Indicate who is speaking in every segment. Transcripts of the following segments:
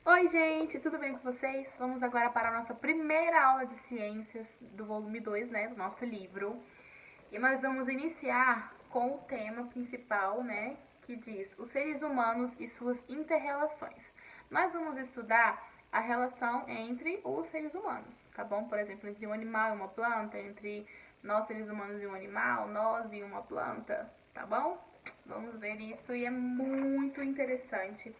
Speaker 1: Oi, gente, tudo bem com vocês? Vamos agora para a nossa primeira aula de ciências do volume 2, né, do nosso livro. E nós vamos iniciar com o tema principal, né, que diz os seres humanos e suas interrelações. Nós vamos estudar a relação entre os seres humanos, tá bom? Por exemplo, entre um animal e uma planta, entre nós seres humanos e um animal, nós e uma planta, tá bom? Vamos ver isso e é muito interessante.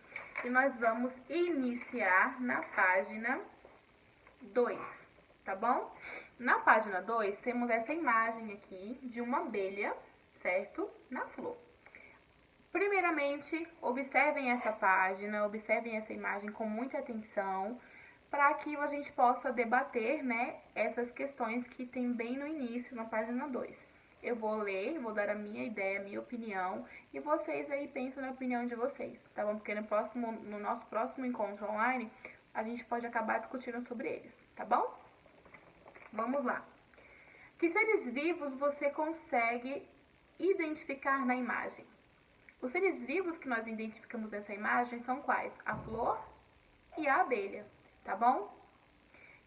Speaker 1: E nós vamos iniciar na página 2, tá bom? Na página 2 temos essa imagem aqui de uma abelha, certo? Na flor. Primeiramente, observem essa página, observem essa imagem com muita atenção, para que a gente possa debater, né, essas questões que tem bem no início, na página 2. Eu vou ler, vou dar a minha ideia, a minha opinião, e vocês aí pensam na opinião de vocês, tá bom? Porque no nosso próximo encontro online, a gente pode acabar discutindo sobre eles, tá bom? Vamos lá. Que seres vivos você consegue identificar na imagem? Os seres vivos que nós identificamos nessa imagem são quais? A flor e a abelha, tá bom?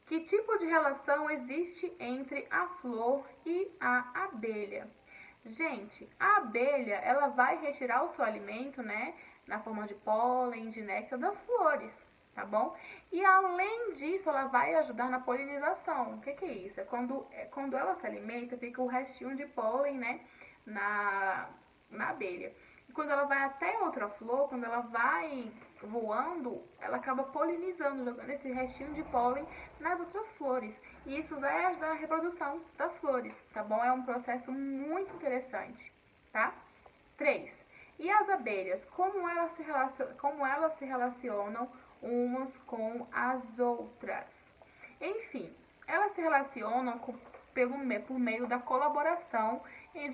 Speaker 1: Que tipo de relação existe entre a flor e a abelha? Gente, a abelha, ela vai retirar o seu alimento, né, na forma de pólen, de néctar das flores, tá bom? E além disso, ela vai ajudar na polinização. O que é isso? Quando ela se alimenta, fica o restinho de pólen, né, na abelha. E quando ela vai até outra flor, quando ela vai voando, ela acaba polinizando, jogando esse restinho de pólen nas outras flores. E isso vai ajudar na reprodução das flores, tá bom? É um processo muito interessante, tá? 3. E as abelhas, como elas se relacionam umas com as outras? Enfim, elas se relacionam por meio da colaboração em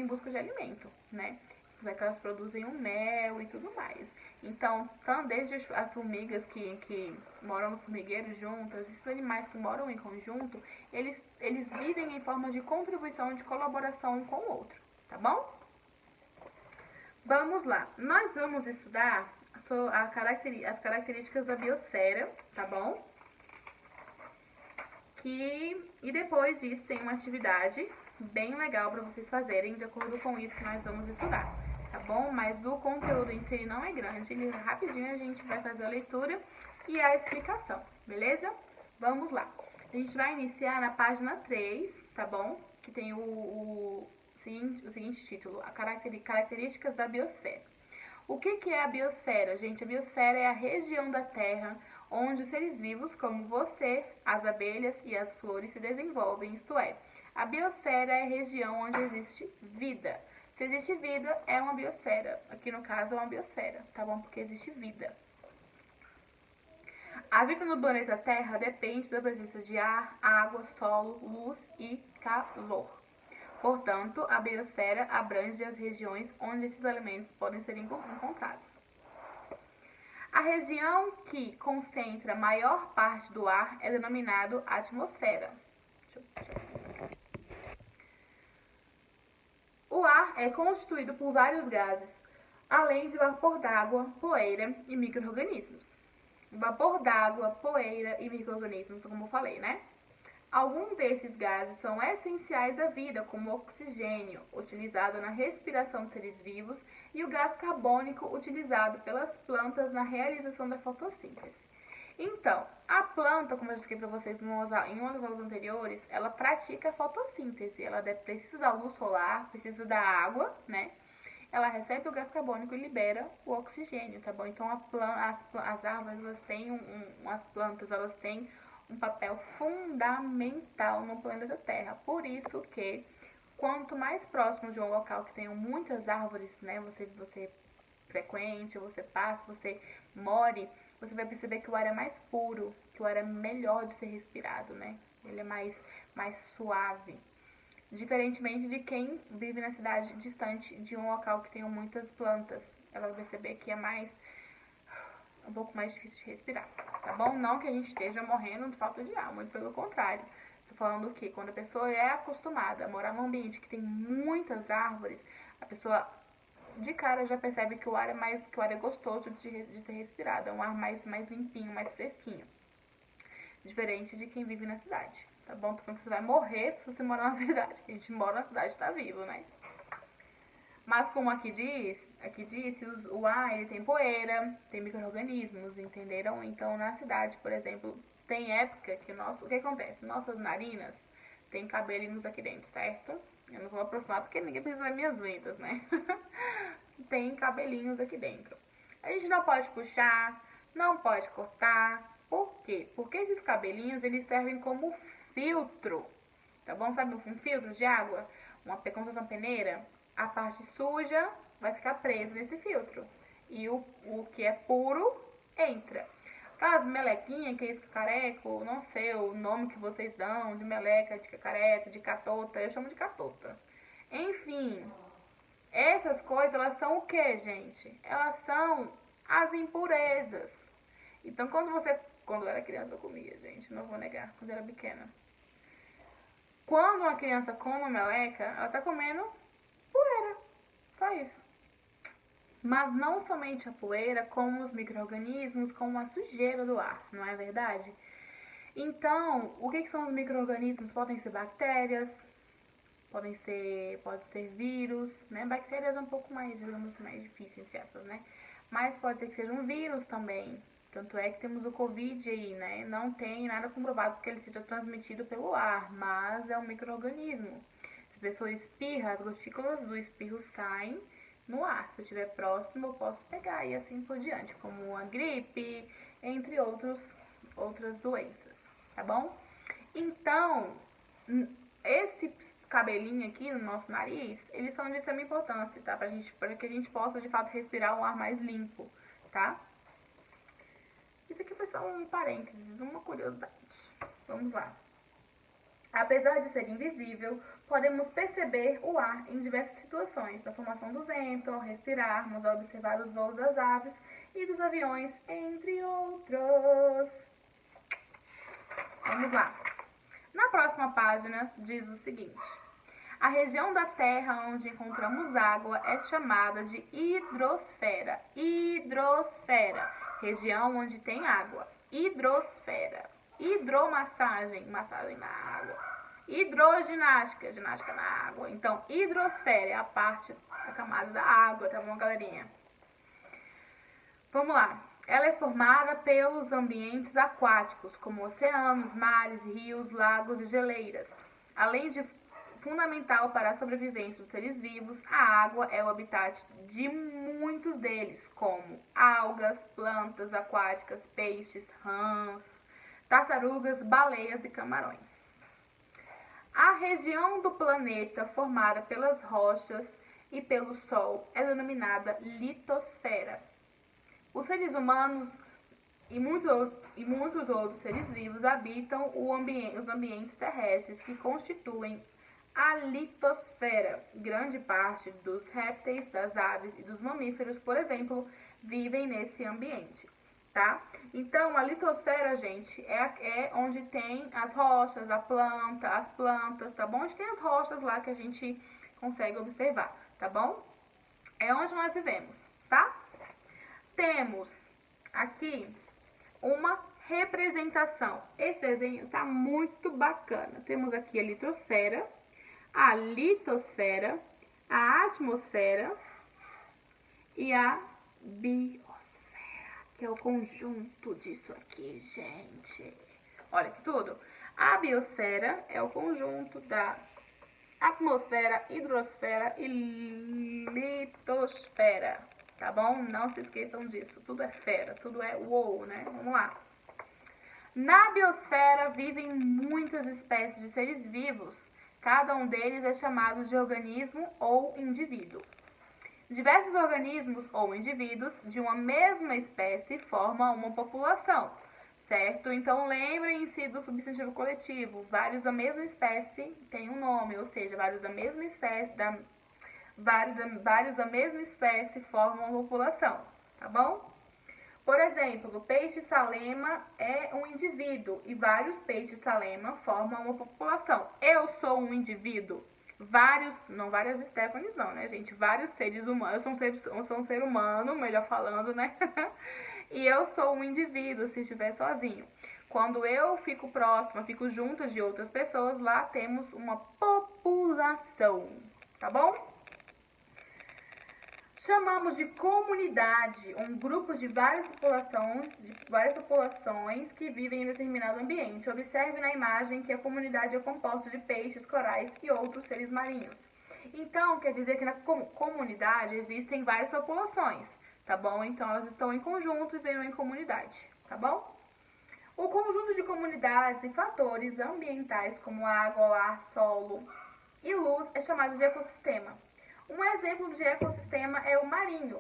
Speaker 1: busca de alimento, né? Que elas produzem um mel e tudo mais. Então, desde as formigas que moram no formigueiro juntas, esses animais que moram em conjunto, eles vivem em forma de contribuição, de colaboração um com o outro, tá bom? Vamos lá. Nós vamos estudar as características da biosfera, tá bom? E depois disso tem uma atividade bem legal para vocês fazerem de acordo com isso que nós vamos estudar, tá bom? Mas o conteúdo em si não é grande, rapidinho a gente vai fazer a leitura e a explicação, beleza? Vamos lá. A gente vai iniciar na página 3, tá bom? Que tem o seguinte título, características da biosfera. O que é a biosfera, gente? A biosfera é a região da Terra onde os seres vivos, como você, as abelhas e as flores, se desenvolvem, isto é, a biosfera é a região onde existe vida. Se existe vida, é uma biosfera. Aqui no caso é uma biosfera, tá bom? Porque existe vida. A vida no planeta Terra depende da presença de ar, água, solo, luz e calor. Portanto, a biosfera abrange as regiões onde esses elementos podem ser encontrados. A região que concentra a maior parte do ar é denominada atmosfera. O ar é constituído por vários gases, além de vapor d'água, poeira e micro-organismos. Vapor d'água, poeira e micro-organismos, como eu falei, né? Alguns desses gases são essenciais à vida, como o oxigênio, utilizado na respiração de seres vivos, e o gás carbônico, utilizado pelas plantas na realização da fotossíntese. Então, a planta, como eu expliquei para vocês em uma das aulas anteriores, ela pratica a fotossíntese. Ela precisa da luz solar, precisa da água, né? Ela recebe o gás carbônico e libera o oxigênio, tá bom? Então, as árvores, elas têm as plantas, elas têm um papel fundamental no planeta Terra. Por isso que, quanto mais próximo de um local que tenham muitas árvores, né, você frequente, você passe, você more, você vai perceber que o ar é mais puro, que o ar é melhor de ser respirado, né? Ele é mais suave. Diferentemente de quem vive na cidade distante de um local que tenha muitas plantas. Ela vai perceber que é um pouco mais difícil de respirar, tá bom? Não que a gente esteja morrendo de falta de ar, muito pelo contrário. Tô falando que quando a pessoa é acostumada a morar num ambiente que tem muitas árvores, a pessoa de cara já percebe que o ar é gostoso de ser respirado, é um ar mais limpinho, mais fresquinho. Diferente de quem vive na cidade, tá bom? Tô falando que você vai morrer se você morar na cidade. A gente mora na cidade e tá vivo, né? Mas como aqui diz, o ar ele tem poeira, tem micro-organismos, entenderam? Então na cidade, por exemplo, tem época que o que acontece? Nossas narinas tem cabelinhos aqui dentro, certo? Eu não vou aproximar porque ninguém precisa das minhas ventas, né? Tem cabelinhos aqui dentro. A gente não pode puxar, não pode cortar. Por quê? Porque esses cabelinhos, eles servem como filtro, tá bom? Sabe um filtro de água? Como se fosse uma peneira? A parte suja vai ficar presa nesse filtro. E o que é puro entra. Aquelas melequinhas, que é esse cacareco, não sei o nome que vocês dão, de meleca, de cacareco, de catota, eu chamo de catota. Enfim, essas coisas, elas são o que, gente? Elas são as impurezas. Então, quando eu era criança, eu comia, gente, não vou negar, quando eu era pequena. Quando uma criança come meleca, ela tá comendo poeira, só isso. Mas não somente a poeira, como os micro-organismos, como a sujeira do ar, não é verdade? Então, o que são os micro-organismos? Podem ser bactérias, pode ser vírus, né? Bactérias é um pouco mais, digamos assim, mais difícil, entre aspas, né? Mas pode ser que seja um vírus também. Tanto é que temos o Covid aí, né? Não tem nada comprovado que ele seja transmitido pelo ar, mas é um micro-organismo. Se a pessoa espirra, as gotículas do espirro saem no ar. Se eu estiver próximo, eu posso pegar e assim por diante, como a gripe, entre outras doenças, tá bom? Então, esse cabelinho aqui no nosso nariz, eles são de extrema importância, tá? Para que a gente possa, de fato, respirar um ar mais limpo, tá? Isso aqui foi só um parênteses, uma curiosidade. Vamos lá. Apesar de ser invisível, podemos perceber o ar em diversas situações, na formação do vento, ao respirarmos, ao observar os voos das aves e dos aviões, entre outros. Vamos lá. Na próxima página, diz o seguinte: a região da Terra onde encontramos água é chamada de hidrosfera. Hidrosfera, região onde tem água. Hidrosfera. Hidromassagem, massagem na água. Hidroginástica, ginástica na água. Então, hidrosfera é a parte, a camada da água, tá bom, galerinha? Vamos lá. Ela é formada pelos ambientes aquáticos, como oceanos, mares, rios, lagos e geleiras. Além de fundamental para a sobrevivência dos seres vivos, a água é o habitat de muitos deles, como algas, plantas aquáticas, peixes, rãs, tartarugas, baleias e camarões. A região do planeta formada pelas rochas e pelo Sol é denominada litosfera. Os seres humanos e muitos outros seres vivos habitam os ambientes terrestres que constituem a litosfera. Grande parte dos répteis, das aves e dos mamíferos, por exemplo, vivem nesse ambiente, tá? Então, a litosfera, gente, é onde tem as rochas, as plantas, tá bom? Onde tem as rochas lá que a gente consegue observar, tá bom? É onde nós vivemos, tá? Temos aqui uma representação. Esse desenho tá muito bacana. Temos aqui a litosfera, a litosfera, a atmosfera e a biosfera, que é o conjunto disso aqui, gente. Olha que tudo. A biosfera é o conjunto da atmosfera, hidrosfera e litosfera, tá bom? Não se esqueçam disso. Tudo é fera, tudo é uou, né? Vamos lá. Na biosfera vivem muitas espécies de seres vivos. Cada um deles é chamado de organismo ou indivíduo. Diversos organismos ou indivíduos de uma mesma espécie formam uma população, certo? Então lembrem-se do substantivo coletivo. Vários da mesma espécie têm um nome, ou seja, vários da mesma espécie formam uma população, tá bom? Por exemplo, o peixe-salema é um indivíduo e vários peixes-salema formam uma população. Eu sou um indivíduo? não várias Stephanies não, né, gente? Vários seres humanos. Eu sou um ser humano, melhor falando, né? E eu sou um indivíduo se estiver sozinho. Quando eu fico próxima, fico junto de outras pessoas, lá temos uma população, tá bom? Chamamos de comunidade um grupo de várias populações que vivem em determinado ambiente. Observe na imagem que a comunidade é composta de peixes, corais e outros seres marinhos. Então, quer dizer que na comunidade existem várias populações, tá bom? Então, elas estão em conjunto e vivem em comunidade, tá bom? O conjunto de comunidades e fatores ambientais como água, ar, solo e luz é chamado de ecossistema. Um exemplo de ecossistema é o marinho,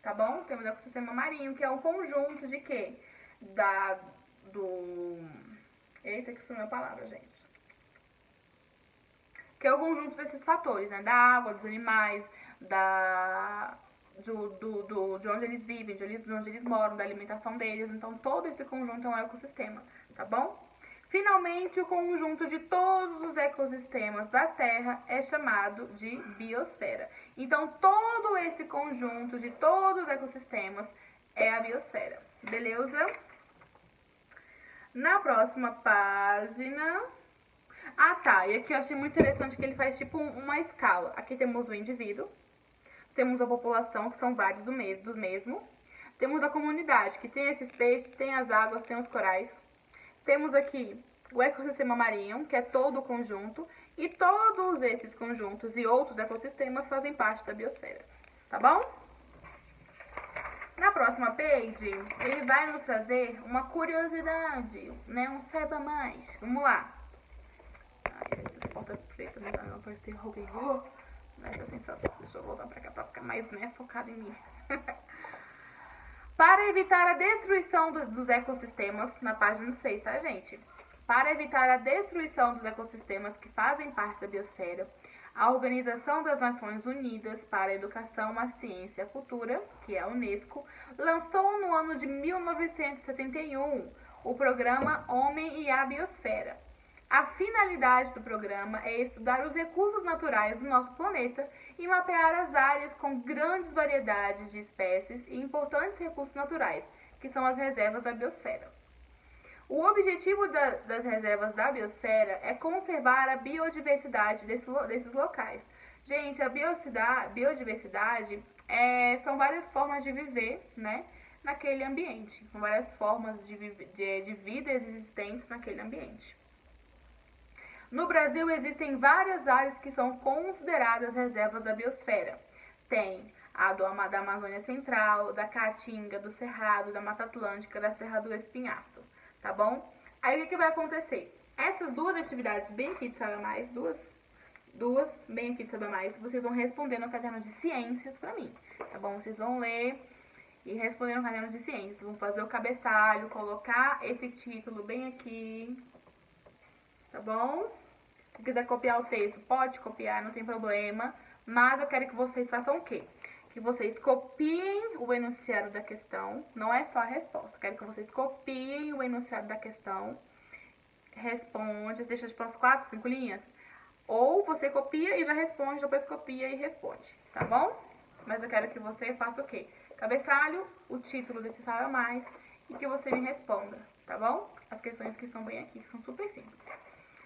Speaker 1: tá bom? Temos o ecossistema marinho, que é um conjunto de quê? Eita, que sumiu a palavra, gente. Que é o conjunto desses fatores, né? Da água, dos animais, de onde eles vivem, de onde eles moram, da alimentação deles. Então, todo esse conjunto é um ecossistema, tá bom? Finalmente, o conjunto de todos os ecossistemas da Terra é chamado de biosfera. Então, todo esse conjunto de todos os ecossistemas é a biosfera. Beleza? Na próxima página... Ah, tá. E aqui eu achei muito interessante que ele faz tipo uma escala. Aqui temos o indivíduo, temos a população, que são vários do mesmo. Temos a comunidade, que tem esses peixes, tem as águas, tem os corais. Temos aqui o ecossistema marinho, que é todo o conjunto, e todos esses conjuntos e outros ecossistemas fazem parte da biosfera, tá bom? Na próxima page, ele vai nos trazer uma curiosidade, né? Um saiba mais. Vamos lá. Ai, essa porta preta não parecer roubei. Essa sensação. Deixa eu voltar pra cá pra ficar mais, né, focado em mim. Para evitar a destruição dos ecossistemas, na página 6, tá, gente? Para evitar a destruição dos ecossistemas que fazem parte da biosfera, a Organização das Nações Unidas para a Educação, a Ciência e a Cultura, que é a Unesco, lançou no ano de 1971 o programa Homem e a Biosfera. A finalidade do programa é estudar os recursos naturais do nosso planeta e mapear as áreas com grandes variedades de espécies e importantes recursos naturais, que são as reservas da biosfera. O objetivo das reservas da biosfera é conservar a biodiversidade desses locais. Gente, a biodiversidade são várias formas de viver, né, naquele ambiente. São várias formas de vida existentes naquele ambiente. No Brasil, existem várias áreas que são consideradas reservas da biosfera. Tem a da Amazônia Central, da Caatinga, do Cerrado, da Mata Atlântica, da Serra do Espinhaço, tá bom? Aí, o que vai acontecer? Essas duas atividades bem aqui de Saiba Mais, duas bem aqui de Saiba Mais, vocês vão responder no caderno de ciências pra mim, tá bom? Vocês vão ler e responder no caderno de ciências. Vão fazer o cabeçalho, colocar esse título bem aqui, tá bom? Se quiser copiar o texto, pode copiar, não tem problema. Mas eu quero que vocês façam o quê? Que vocês copiem o enunciado da questão. Não é só a resposta. Eu quero que vocês copiem o enunciado da questão. Responde, deixa tipo umas 4, 5 linhas. Ou você copia e já responde, depois copia e responde. Tá bom? Mas eu quero que você faça o quê? Cabeçalho, o título desse Saiba Mais e que você me responda. Tá bom? As questões que estão bem aqui, que são super simples.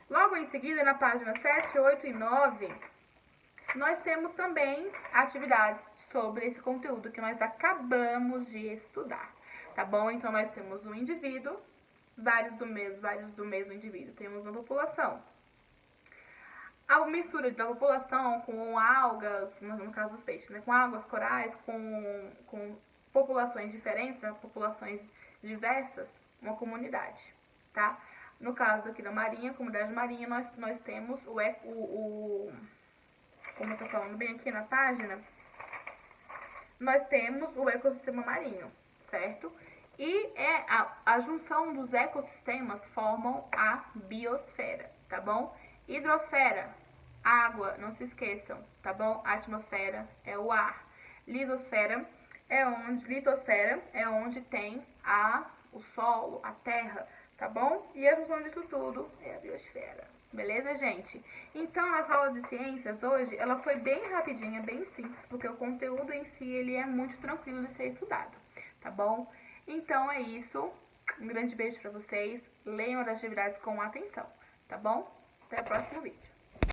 Speaker 1: Logo em seguida, na página 7, 8 e 9, nós temos também atividades sobre esse conteúdo que nós acabamos de estudar, tá bom? Então, nós temos um indivíduo, vários do mesmo indivíduo. Temos uma população. A mistura da população com algas, no caso dos peixes, né? Com algas, corais, com populações diferentes, né? Populações diversas, uma comunidade, tá? No caso aqui da marinha, comunidade marinha, nós temos como eu tô falando bem aqui na página, nós temos o ecossistema marinho, certo? E a junção dos ecossistemas formam a biosfera, tá bom? Hidrosfera, água, não se esqueçam, tá bom? Atmosfera é o ar. Litosfera é onde tem o solo, a terra, tá bom? E a junção disso tudo é a biosfera. Beleza, gente? Então, nossa aula de ciências hoje, ela foi bem rapidinha, bem simples, porque o conteúdo em si, ele é muito tranquilo de ser estudado, tá bom? Então, é isso. Um grande beijo pra vocês. Leiam as atividades com atenção, tá bom? Até o próximo vídeo.